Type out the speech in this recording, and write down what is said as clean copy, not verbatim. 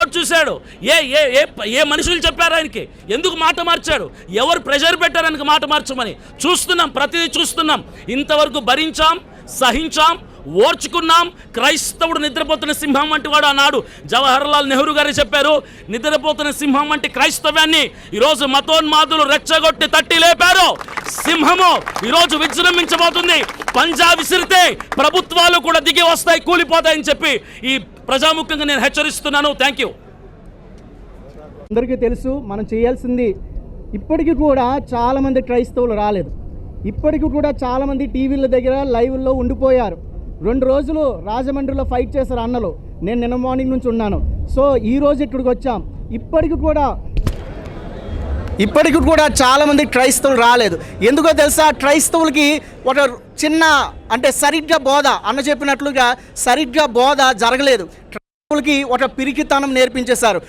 ఎవరు చూశాడు? ఏ ఏ ఏ ఏ మనుషులు చెప్పారు ఆయనకి? ఎందుకు మాట మార్చాడు? ఎవరు ప్రెషర్ పెట్టారు ఆయనకి మాట మార్చమని? చూస్తున్నాం, ప్రతిదీ చూస్తున్నాం. ఇంతవరకు భరించాం, సహించాం, ఓర్చుకున్నాం. క్రైస్తవుడు నిద్రపోతున్న సింహం వంటి వాడు అన్నాడు జవహర్లాల్ నెహ్రూ గారు చెప్పారు. నిద్రపోతున్న సింహం వంటి క్రైస్తవ్యాన్ని ఈరోజు మతోన్మాదులు రెచ్చగొట్టి తట్టి లేపారు. సింహము ఈరోజు విజృంభించబోతుంది. పంజా విసిరితే ప్రభుత్వాలు కూడా దిగి వస్తాయి, కూలిపోతాయని చెప్పి ఈ ప్రజాముఖంగా నేను హెచ్చరిస్తున్నాను. Thank you. అందరికీ తెలుసు మనం చేయాల్సింది. ఇప్పటికీ కూడా చాలామంది క్రైస్తవులు రాలేదు. ఇప్పటికీ కూడా చాలామంది టీవీల దగ్గర లైవ్లో ఉండిపోయారు. 2 రోజులు రాజమండ్రిలో ఫైట్ చేశారు అన్నలు. నేను నిన్న మార్నింగ్ నుంచి ఉన్నాను. సో ఈరోజు ఇక్కడికి వచ్చాం. ఇప్పటికి కూడా చాలామంది క్రైస్తవులు రాలేదు. ఎందుకో తెలుసా? క్రైస్తవులకి ఒక చిన్న అంటే సరిగ్గా బోధ అన్న చెప్పినట్లుగా సరిగ్గా బోధ జరగలేదు. క్రైస్తవులకి ఒక పిరికితనం నేర్పించేశారు.